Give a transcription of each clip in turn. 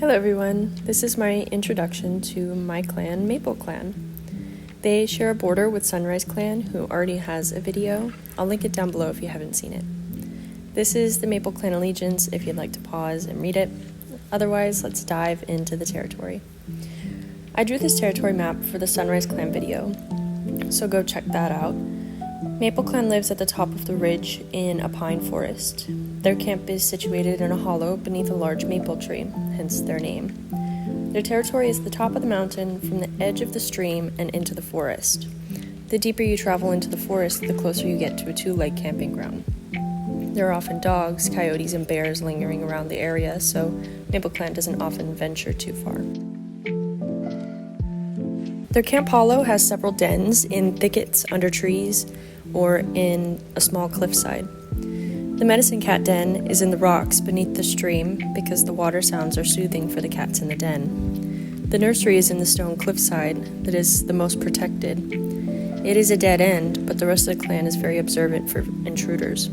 Hello everyone, this is my introduction to my clan, MapleClan. They share a border with SunriseClan, who already has a video. I'll link it down below if you haven't seen it. This is the MapleClan allegiance if you'd like to pause and read it. Otherwise, let's dive into the territory. I drew this territory map for the SunriseClan video, so go check that out. MapleClan lives at the top of the ridge in a pine forest. Their camp is situated in a hollow beneath a large maple tree, hence their name. Their territory is the top of the mountain from the edge of the stream and into the forest. The deeper you travel into the forest, the closer you get to a two-leg camping ground. There are often dogs, coyotes, and bears lingering around the area, so MapleClan doesn't often venture too far. Their camp hollow has several dens in thickets under trees or in a small cliffside. The medicine cat den is in the rocks beneath the stream because the water sounds are soothing for the cats in the den. The nursery is in the stone cliffside that is the most protected. It is a dead end, but the rest of the clan is very observant for intruders.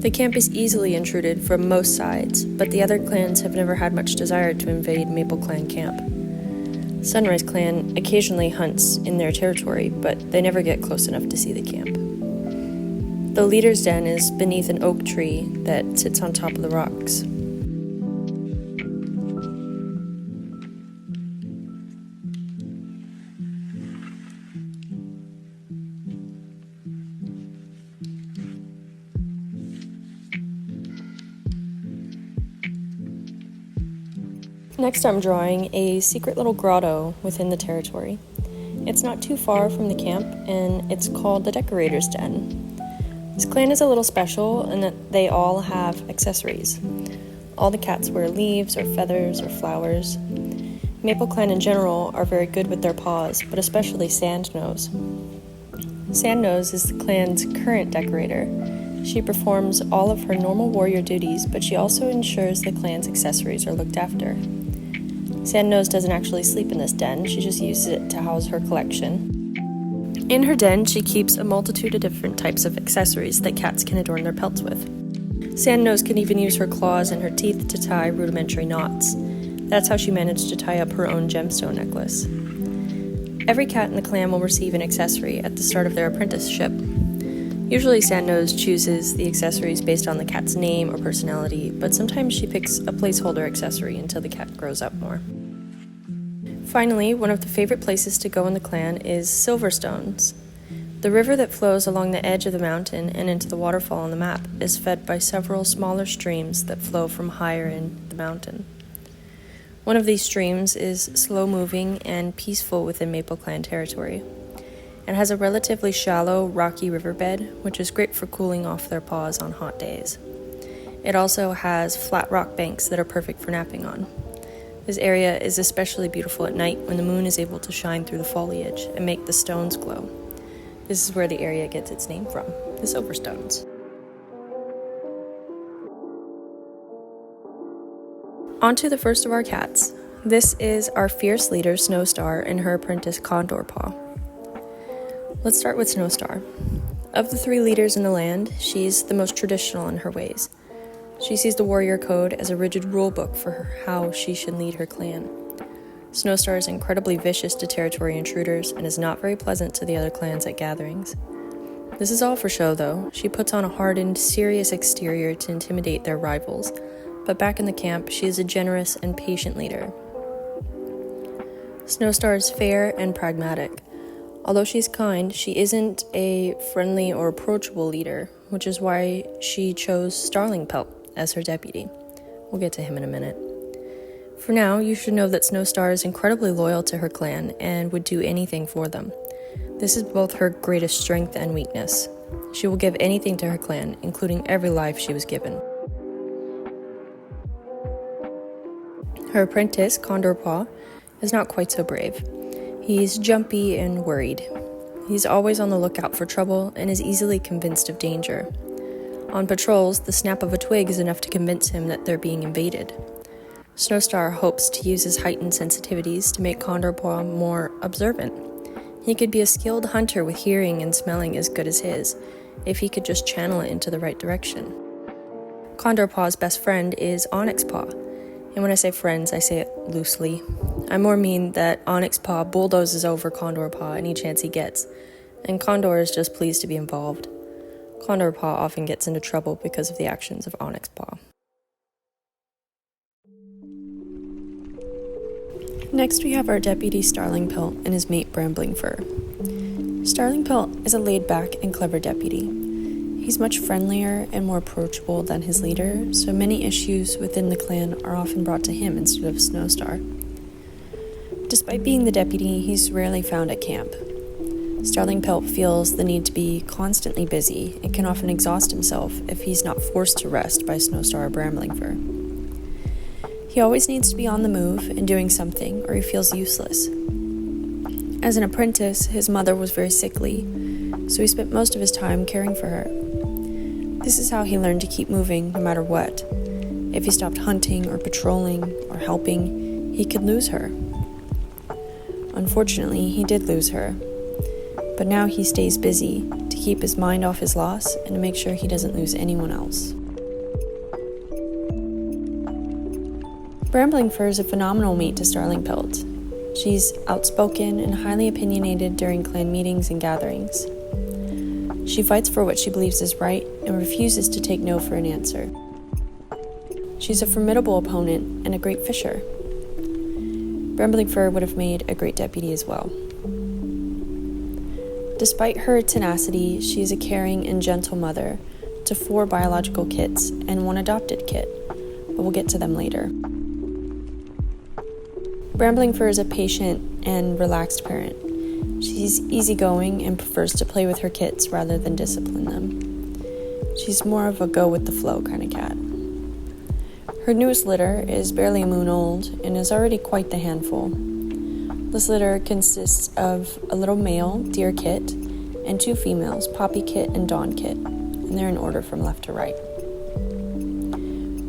The camp is easily intruded from most sides, but the other clans have never had much desire to invade MapleClan camp. SunriseClan occasionally hunts in their territory, but they never get close enough to see the camp. The leader's den is beneath an oak tree that sits on top of the rocks. Next, I'm drawing a secret little grotto within the territory. It's not too far from the camp, and it's called the Decorator's Den. This clan is a little special in that they all have accessories. All the cats wear leaves or feathers or flowers. MapleClan in general are very good with their paws, but especially Sandnose. Sandnose is the clan's current decorator. She performs all of her normal warrior duties, but she also ensures the clan's accessories are looked after. Sandnose doesn't actually sleep in this den, she just uses it to house her collection. In her den, she keeps a multitude of different types of accessories that cats can adorn their pelts with. Sandnose can even use her claws and her teeth to tie rudimentary knots. That's how she managed to tie up her own gemstone necklace. Every cat in the clan will receive an accessory at the start of their apprenticeship. Usually Sandnose chooses the accessories based on the cat's name or personality, but sometimes she picks a placeholder accessory until the cat grows up more. Finally, one of the favorite places to go in the clan is Silverstones. The river that flows along the edge of the mountain and into the waterfall on the map is fed by several smaller streams that flow from higher in the mountain. One of these streams is slow-moving and peaceful within MapleClan territory. It has a relatively shallow, rocky riverbed, which is great for cooling off their paws on hot days. It also has flat rock banks that are perfect for napping on. This area is especially beautiful at night when the moon is able to shine through the foliage and make the stones glow. This is where the area gets its name from, the Silverstones. On to the first of our cats. This is our fierce leader, Snowstar, and her apprentice, Condor Paw. Let's start with Snowstar. Of the three leaders in the land, she's the most traditional in her ways. She sees the warrior code as a rigid rulebook for how she should lead her clan. Snowstar is incredibly vicious to territory intruders and is not very pleasant to the other clans at gatherings. This is all for show, though. She puts on a hardened, serious exterior to intimidate their rivals, but back in the camp, she is a generous and patient leader. Snowstar is fair and pragmatic. Although she's kind, she isn't a friendly or approachable leader, which is why she chose Starling Pelt as her deputy. We'll get to him in a minute. For now, you should know that Snowstar is incredibly loyal to her clan and would do anything for them. This is both her greatest strength and weakness. She will give anything to her clan, including every life she was given. Her apprentice, Condor Paw, is not quite so brave. He's jumpy and worried. He's always on the lookout for trouble and is easily convinced of danger. On patrols, the snap of a twig is enough to convince him that they're being invaded. Snowstar hopes to use his heightened sensitivities to make Condor Paw more observant. He could be a skilled hunter with hearing and smelling as good as his, if he could just channel it into the right direction. Condor Paw's best friend is Onyx Paw. And when I say friends, I say it loosely. I more mean that Onyx Paw bulldozes over Condor Paw any chance he gets, and Condor is just pleased to be involved. Condor Paw often gets into trouble because of the actions of Onyx Paw. Next, we have our deputy Starling Pelt and his mate Brambling Fur. Starling Pelt is a laid-back and clever deputy. He's much friendlier and more approachable than his leader, so many issues within the clan are often brought to him instead of Snowstar. Despite being the deputy, he's rarely found at camp. Starling Pelt feels the need to be constantly busy and can often exhaust himself if he's not forced to rest by Snowstar or Brambling Fur. He always needs to be on the move and doing something, or he feels useless. As an apprentice, his mother was very sickly, so he spent most of his time caring for her. This is how he learned to keep moving no matter what. If he stopped hunting or patrolling or helping, he could lose her. Unfortunately, he did lose her, but now he stays busy to keep his mind off his loss and to make sure he doesn't lose anyone else. Brambling Fur is a phenomenal mate to Starling Pelt. She's outspoken and highly opinionated during clan meetings and gatherings. She fights for what she believes is right and refuses to take no for an answer. She's a formidable opponent and a great fisher. Brambling Fur would have made a great deputy as well. Despite her tenacity, she is a caring and gentle mother to 4 biological kits and 1 adopted kit, but we'll get to them later. Brambling Fur is a patient and relaxed parent. She's easygoing and prefers to play with her kits rather than discipline them. She's more of a go-with-the-flow kind of cat. Her newest litter is barely a moon old and is already quite the handful. This litter consists of a little male, deer kit, and 2 females, Poppy kit and Dawn kit, and they're in order from left to right.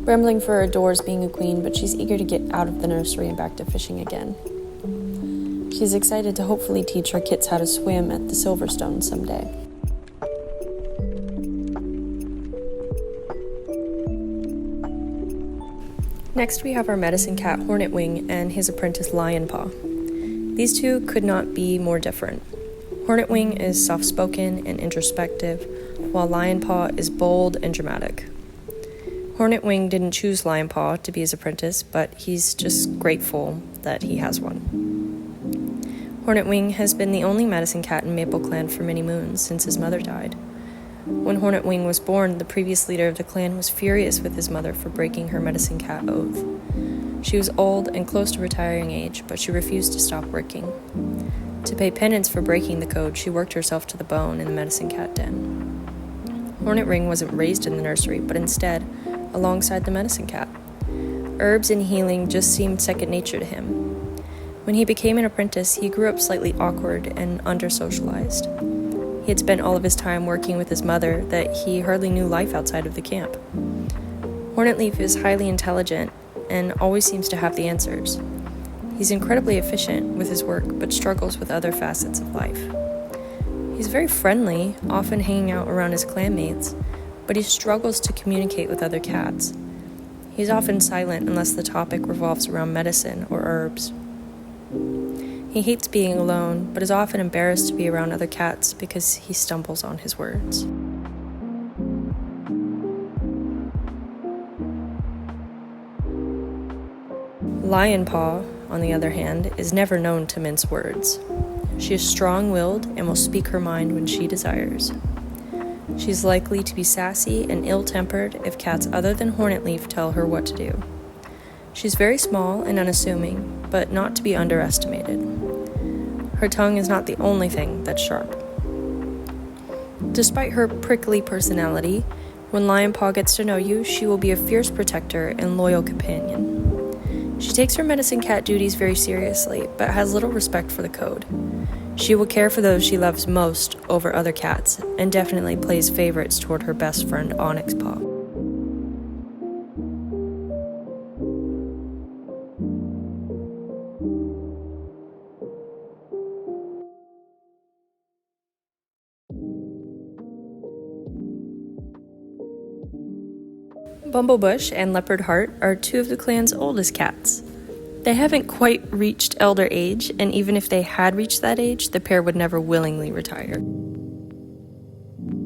Brambling Fur adores being a queen, but she's eager to get out of the nursery and back to fishing again. She's excited to hopefully teach her kits how to swim at the Silverstone someday. Next, we have our medicine cat HornetWi and his apprentice Lionpaw. These two could not be more different. HornetWi is soft-spoken and introspective, while Lionpaw is bold and dramatic. HornetWi didn't choose Lionpaw to be his apprentice, but he's just grateful that he has one. HornetWi has been the only medicine cat in MapleClan for many moons since his mother died. When HornetWi was born, the previous leader of the clan was furious with his mother for breaking her medicine cat oath. She was old and close to retiring age, but she refused to stop working. To pay penance for breaking the code, she worked herself to the bone in the medicine cat den. HornetWi wasn't raised in the nursery, but instead alongside the medicine cat. Herbs and healing just seemed second nature to him. When he became an apprentice, he grew up slightly awkward and under-socialized. He had spent all of his time working with his mother that he hardly knew life outside of the camp. Hornetleaf is highly intelligent and always seems to have the answers. He's incredibly efficient with his work, but struggles with other facets of life. He's very friendly, often hanging out around his clanmates, but he struggles to communicate with other cats. He's often silent unless the topic revolves around medicine or herbs. He hates being alone, but is often embarrassed to be around other cats because he stumbles on his words. Lionpaw, on the other hand, is never known to mince words. She is strong-willed and will speak her mind when she desires. She's likely to be sassy and ill-tempered if cats other than Hornetleaf tell her what to do. She's very small and unassuming, but not to be underestimated. Her tongue is not the only thing that's sharp. Despite her prickly personality, when Lionpaw gets to know you, she will be a fierce protector and loyal companion. She takes her medicine cat duties very seriously, but has little respect for the code. She will care for those she loves most over other cats, and definitely plays favorites toward her best friend Onyx Paw. Bumblebush and Leopardheart are two of the clan's oldest cats. They haven't quite reached elder age, and even if they had reached that age, the pair would never willingly retire.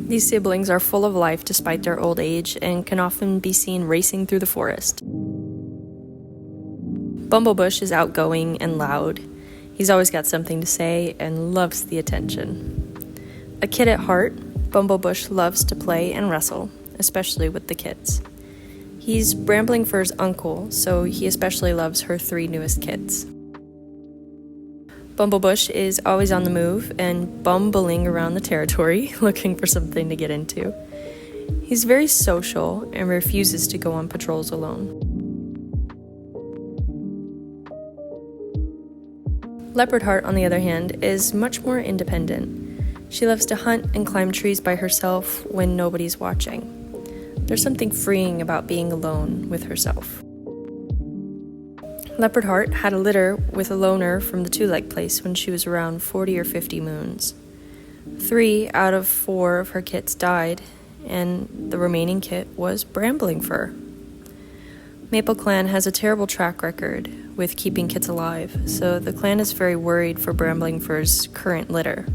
These siblings are full of life despite their old age and can often be seen racing through the forest. Bumblebush is outgoing and loud. He's always got something to say and loves the attention. A kid at heart, Bumblebush loves to play and wrestle, especially with the kids. He's Brambling Fur's uncle, so he especially loves her 3 newest kids. Bumblebush is always on the move and bumbling around the territory, looking for something to get into. He's very social and refuses to go on patrols alone. Leopardheart, on the other hand, is much more independent. She loves to hunt and climb trees by herself when nobody's watching. There's something freeing about being alone with herself. Leopardheart had a litter with a loner from the two-leg place when she was around 40 or 50 moons. 3 out of 4 of her kits died, and the remaining kit was Brambling Fur. MapleClan has a terrible track record with keeping kits alive, so the clan is very worried for Brambling Fur's current litter.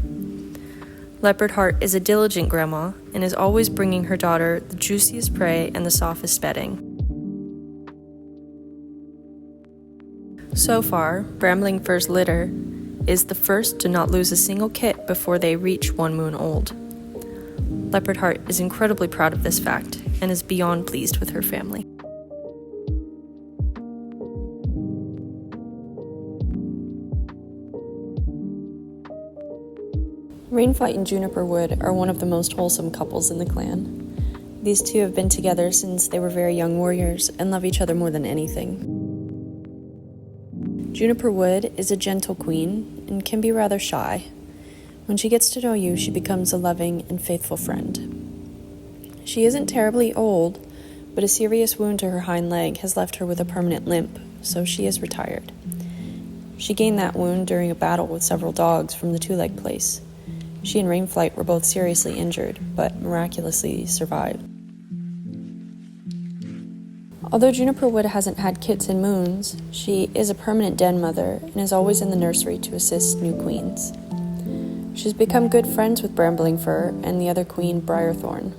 Leopardheart is a diligent grandma and is always bringing her daughter the juiciest prey and the softest bedding. So far, Brambling Fur's litter is the first to not lose a single kit before they reach 1 moon old. Leopardheart is incredibly proud of this fact and is beyond pleased with her family. Rainlight and Juniper are one of the most wholesome couples in the clan. These two have been together since they were very young warriors and love each other more than anything. Juniper Wood is a gentle queen and can be rather shy. When she gets to know you, she becomes a loving and faithful friend. She isn't terribly old, but a serious wound to her hind leg has left her with a permanent limp, so she is retired. She gained that wound during a battle with several dogs from the two-leg place. She and Rainlight were both seriously injured, but miraculously survived. Although Juniper Wood hasn't had kits in moons, she is a permanent den mother and is always in the nursery to assist new queens. She's become good friends with Brambling Fur and the other queen, Bri Thorn.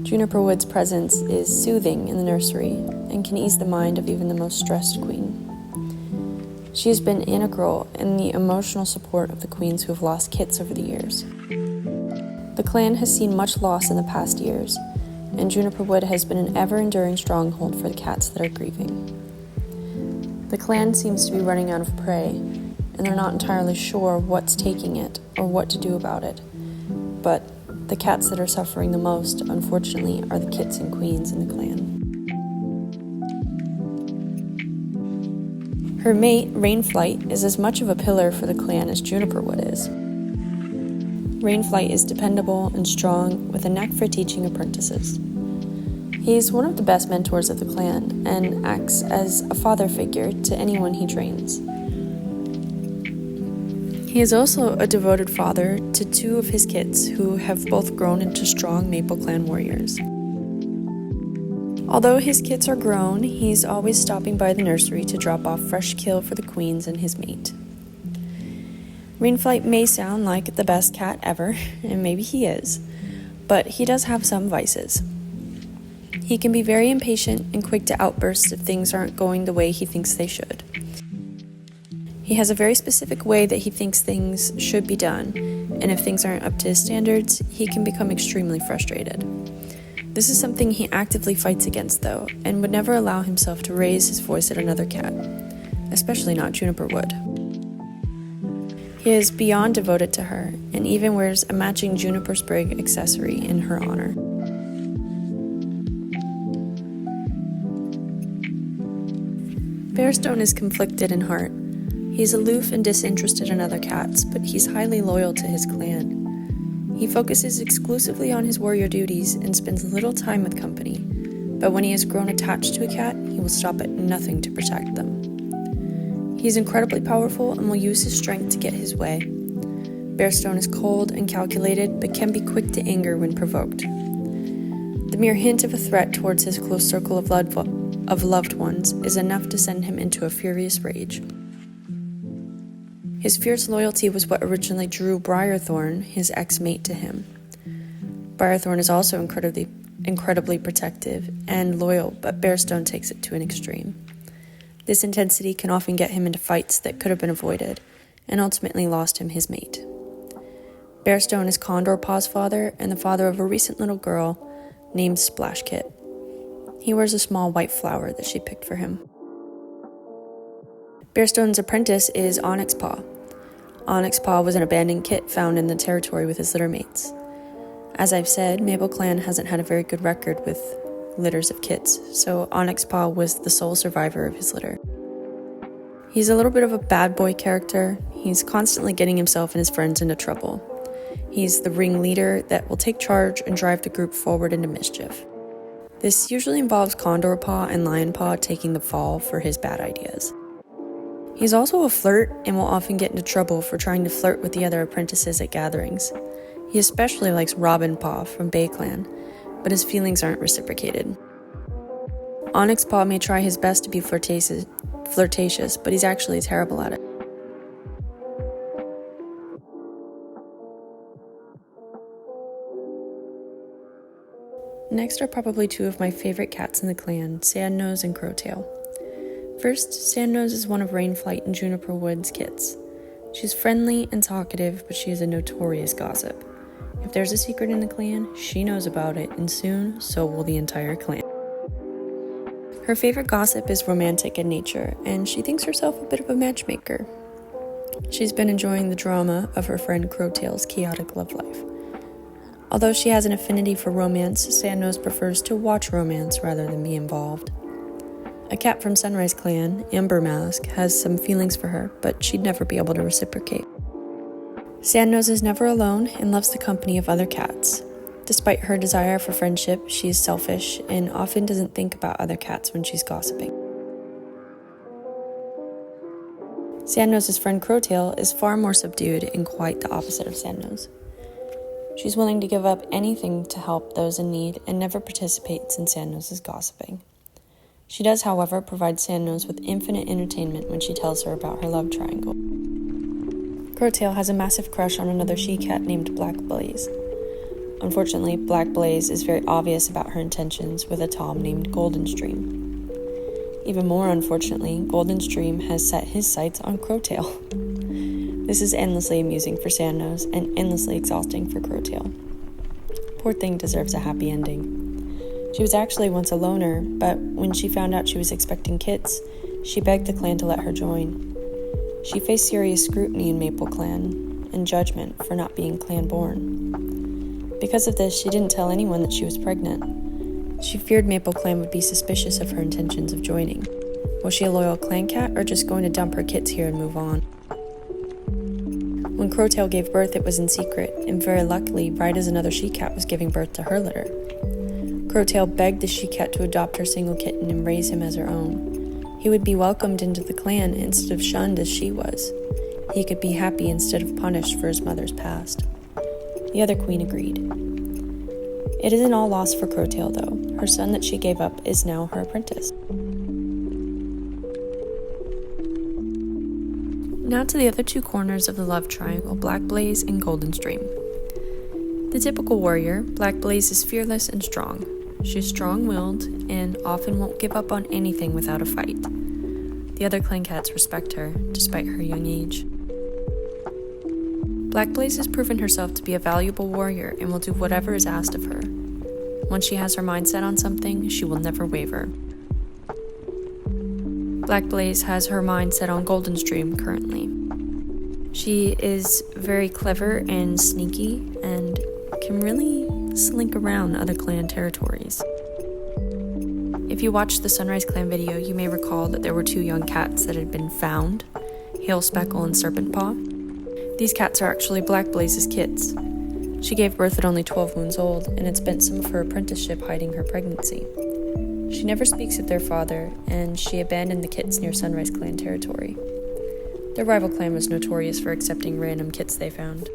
Juniper Wood's presence is soothing in the nursery and can ease the mind of even the most stressed queen. She has been integral in the emotional support of the queens who have lost kits over the years. The clan has seen much loss in the past years, and Juniper Wood has been an ever-enduring stronghold for the cats that are grieving. The clan seems to be running out of prey, and they're not entirely sure what's taking it or what to do about it. But the cats that are suffering the most, unfortunately, are the kits and queens in the clan. Her mate, Rainlight, is as much of a pillar for the clan as Juniper Wood is. Rainlight is dependable and strong, with a knack for teaching apprentices. He is one of the best mentors of the clan and acts as a father figure to anyone he trains. He is also a devoted father to 2 of his kids who have both grown into strong MapleClan warriors. Although his kits are grown, he's always stopping by the nursery to drop off fresh kill for the queens and his mate. Rainlight may sound like the best cat ever, and maybe he is, but he does have some vices. He can be very impatient and quick to outburst if things aren't going the way he thinks they should. He has a very specific way that he thinks things should be done, and if things aren't up to his standards, he can become extremely frustrated. This is something he actively fights against, though, and would never allow himself to raise his voice at another cat, especially not Juniper Wood. He is beyond devoted to her, and even wears a matching juniper sprig accessory in her honor. Barstone is conflicted in heart. He's aloof and disinterested in other cats, but he's highly loyal to his clan. He focuses exclusively on his warrior duties and spends little time with company, but when he has grown attached to a cat, he will stop at nothing to protect them. He is incredibly powerful and will use his strength to get his way. Barstone is cold and calculated, but can be quick to anger when provoked. The mere hint of a threat towards his close circle of loved ones is enough to send him into a furious rage. His fierce loyalty was what originally drew Bri Thorn, his ex-mate, to him. Bri Thorn is also incredibly protective and loyal, but Barstone takes it to an extreme. This intensity can often get him into fights that could have been avoided, and ultimately lost him his mate. Barstone is Condor Paw's father and the father of a recent little girl named Splash Kit. He wears a small white flower that she picked for him. Barstone's apprentice is Onyx Paw. Onyx Paw was an abandoned kit found in the territory with his littermates. As I've said, MapleClan hasn't had a very good record with litters of kits, so Onyx Paw was the sole survivor of his litter. He's a little bit of a bad boy character. He's constantly getting himself and his friends into trouble. He's the ringleader that will take charge and drive the group forward into mischief. This usually involves Condor Paw and Lionpaw taking the fall for his bad ideas. He's also a flirt and will often get into trouble for trying to flirt with the other apprentices at gatherings. He especially likes Robin Paw from MapleClan, but his feelings aren't reciprocated. Onyx Paw may try his best to be flirtatious, but he's actually terrible at it. Next are probably two of my favorite cats in the clan, Sandos and Crowtail. First, Sandos is one of Rainlight and Juniper Wood's kits. She's friendly and talkative, but she is a notorious gossip. If there's a secret in the clan, she knows about it, and soon, so will the entire clan. Her favorite gossip is romantic in nature, and she thinks herself a bit of a matchmaker. She's been enjoying the drama of her friend Crowtail's chaotic love life. Although she has an affinity for romance, Sandos prefers to watch romance rather than be involved. A cat from SunriseClan, Amber Mask, has some feelings for her, but she'd never be able to reciprocate. Sandos is never alone and loves the company of other cats. Despite her desire for friendship, she is selfish and often doesn't think about other cats when she's gossiping. Sandos' friend Crowtail is far more subdued and quite the opposite of Sandos. She's willing to give up anything to help those in need and never participates in Sandos' gossiping. She does, however, provide Sandos with infinite entertainment when she tells her about her love triangle. Crowtail has a massive crush on another she-cat named Black Blaze. Unfortunately, Black Blaze is very obvious about her intentions with a Tom named Golden Stream. Even more unfortunately, Golden Stream has set his sights on Crowtail. This is endlessly amusing for Sandos and endlessly exhausting for Crowtail. Poor thing deserves a happy ending. She was actually once a loner, but when she found out she was expecting kits, she begged the clan to let her join. She faced serious scrutiny in MapleClan and judgment for not being clan-born. Because of this, she didn't tell anyone that she was pregnant. She feared MapleClan would be suspicious of her intentions of joining. Was she a loyal clan cat or just going to dump her kits here and move on? When Crowtail gave birth, it was in secret, and very luckily, right as another she-cat was giving birth to her litter. Crowtail begged the she-cat to adopt her single kitten and raise him as her own. He would be welcomed into the clan instead of shunned as she was. He could be happy instead of punished for his mother's past. The other queen agreed. It isn't all lost for Crowtail, though. Her son that she gave up is now her apprentice. Now to the other two corners of the love triangle, Black Blaze and Golden Stream. The typical warrior, Black Blaze is fearless and strong. She's strong-willed and often won't give up on anything without a fight. The other clan cats respect her, despite her young age. Black Blaze has proven herself to be a valuable warrior and will do whatever is asked of her. Once she has her mind set on something, she will never waver. Black Blaze has her mind set on Golden Stream currently. She is very clever and sneaky and can really slink around other clan territories. If you watched the SunriseClan video, you may recall that there were two young cats that had been found, Hail Speckle and Serpent Paw. These cats are actually Black Blaze's kits. She gave birth at only 12 moons old and had spent some of her apprenticeship hiding her pregnancy. She never speaks of their father, and she abandoned the kits near SunriseClan territory. Their rival clan was notorious for accepting random kits they found.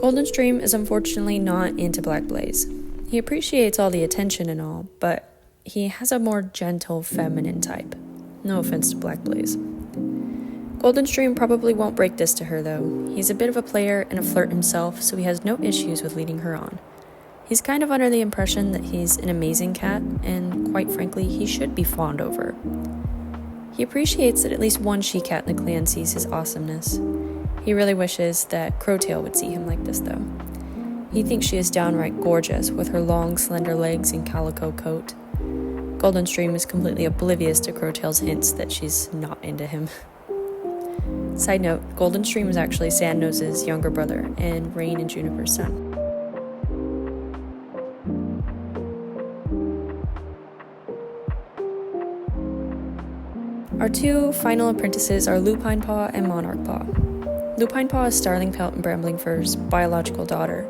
Golden Stream is unfortunately not into Black Blaze. He appreciates all the attention and all, but he has a more gentle, feminine type. No offense to Black Blaze. Golden Stream probably won't break this to her, though. He's a bit of a player and a flirt himself, so he has no issues with leading her on. He's kind of under the impression that he's an amazing cat, and quite frankly, he should be fawned over. He appreciates that at least one she-cat in the clan sees his awesomeness. He really wishes that Crowtail would see him like this, though. He thinks she is downright gorgeous, with her long, slender legs and calico coat. Golden Stream is completely oblivious to Crowtail's hints that she's not into him. Side note, Golden Stream is actually Sandos' younger brother and Rain and Juniper's son. Our two final apprentices are Lupine Paw and Monarch Paw. Lupine Paw is Starling Pelt and Brambling Fur's biological daughter,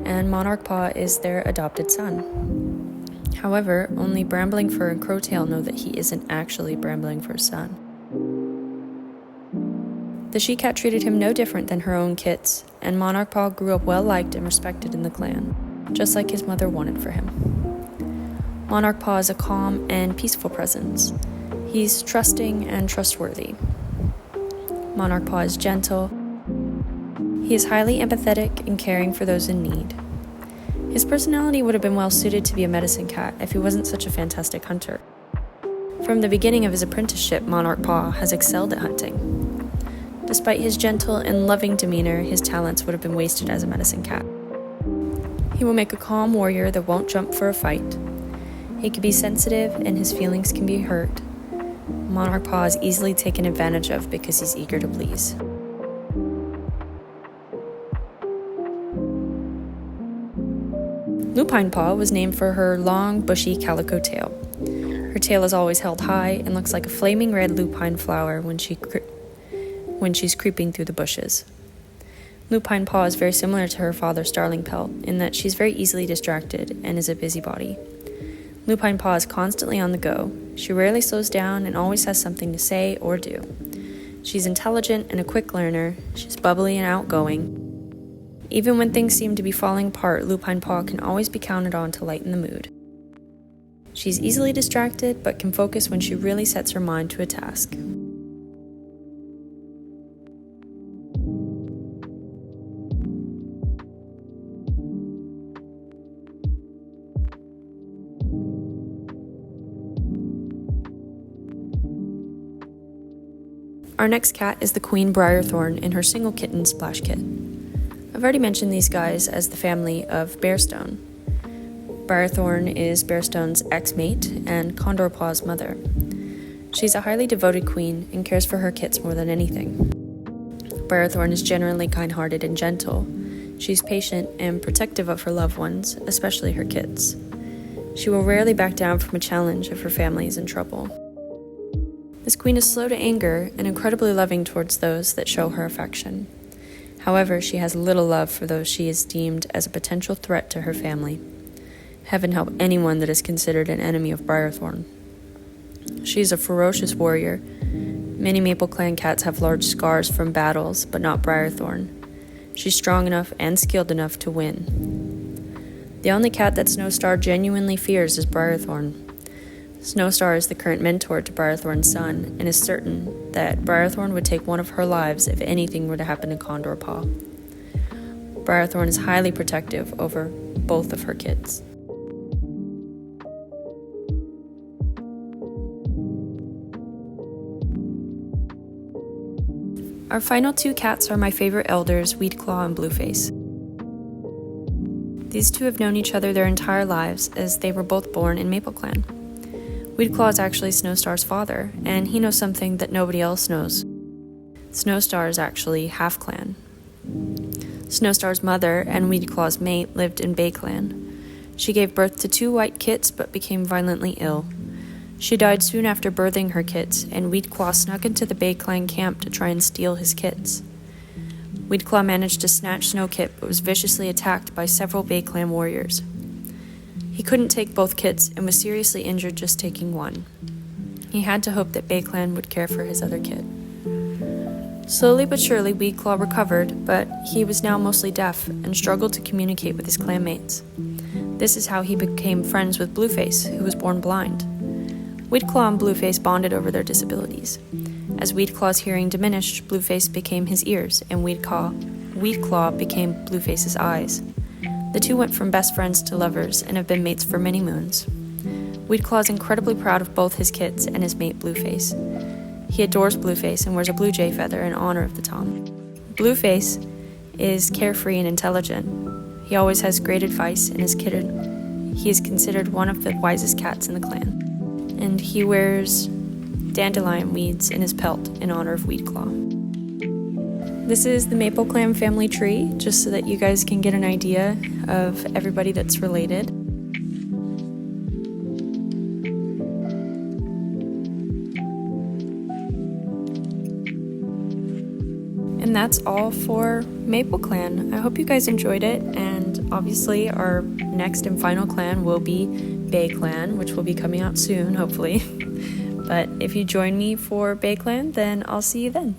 and Monarch Paw is their adopted son. However, only Brambling Fur and Crowtail know that he isn't actually Brambling Fur's son. The she-cat treated him no different than her own kits, and Monarch Paw grew up well-liked and respected in the clan, just like his mother wanted for him. Monarch Paw is a calm and peaceful presence. He's trusting and trustworthy. Monarch Paw is gentle. He is highly empathetic and caring for those in need. His personality would have been well suited to be a medicine cat if he wasn't such a fantastic hunter. From the beginning of his apprenticeship, Monarch Paw has excelled at hunting. Despite his gentle and loving demeanor, his talents would have been wasted as a medicine cat. He will make a calm warrior that won't jump for a fight. He can be sensitive and his feelings can be hurt. Monarch Paw is easily taken advantage of because he's eager to please. Lupine Paw was named for her long, bushy calico tail. Her tail is always held high and looks like a flaming red lupine flower when she's creeping through the bushes. Lupine Paw is very similar to her father Starling Pelt in that she's very easily distracted and is a busybody. Lupine Paw is constantly on the go. She rarely slows down and always has something to say or do. She's intelligent and a quick learner. She's bubbly and outgoing. Even when things seem to be falling apart, Lupine Paw can always be counted on to lighten the mood. She's easily distracted, but can focus when she really sets her mind to a task. Our next cat is the Queen Bri Thorn in her single kitten Splash Kit. I've already mentioned these guys as the family of Barstone. Bri Thorn is Barstone's ex-mate and Condor Paw's mother. She's a highly devoted queen and cares for her kits more than anything. Bri Thorn is generally kind-hearted and gentle. She's patient and protective of her loved ones, especially her kits. She will rarely back down from a challenge if her family is in trouble. This queen is slow to anger and incredibly loving towards those that show her affection. However, she has little love for those she is deemed as a potential threat to her family. Heaven help anyone that is considered an enemy of Bri Thorn. She is a ferocious warrior. Many MapleClan cats have large scars from battles, but not Bri Thorn. She's strong enough and skilled enough to win. The only cat that Snowstar genuinely fears is Bri Thorn. Snowstar is the current mentor to Bri Thorn's son and is certain that Bri Thorn would take one of her lives if anything were to happen to Condor Paw. Bri Thorn is highly protective over both of her kids. Our final two cats are my favorite elders, Weedclaw and Blueface. These two have known each other their entire lives as they were both born in MapleClan. Weedclaw is actually Snowstar's father, and he knows something that nobody else knows. Snowstar is actually half-clan. Snowstar's mother and Weedclaw's mate lived in BayClan. She gave birth to two white kits but became violently ill. She died soon after birthing her kits, and Weedclaw snuck into the BayClan camp to try and steal his kits. Weedclaw managed to snatch Snowkit but was viciously attacked by several BayClan warriors. He couldn't take both kits and was seriously injured just taking one. He had to hope that BayClan would care for his other kit. Slowly but surely, Weedclaw recovered, but he was now mostly deaf and struggled to communicate with his clanmates. This is how he became friends with Blueface, who was born blind. Weedclaw and Blueface bonded over their disabilities. As Weedclaw's hearing diminished, Blueface became his ears, and Weedclaw became Blueface's eyes. The two went from best friends to lovers and have been mates for many moons. Weedclaw is incredibly proud of both his kids and his mate Blueface. He adores Blueface and wears a blue jay feather in honor of the Tom. Blueface is carefree and intelligent. He always has great advice and he is considered one of the wisest cats in the clan. And he wears dandelion weeds in his pelt in honor of Weedclaw. This is the MapleClan family tree, just so that you guys can get an idea of everybody that's related. And that's all for MapleClan. I hope you guys enjoyed it, and obviously our next and final clan will be BayClan, which will be coming out soon, hopefully. But if you join me for BayClan, then I'll see you then.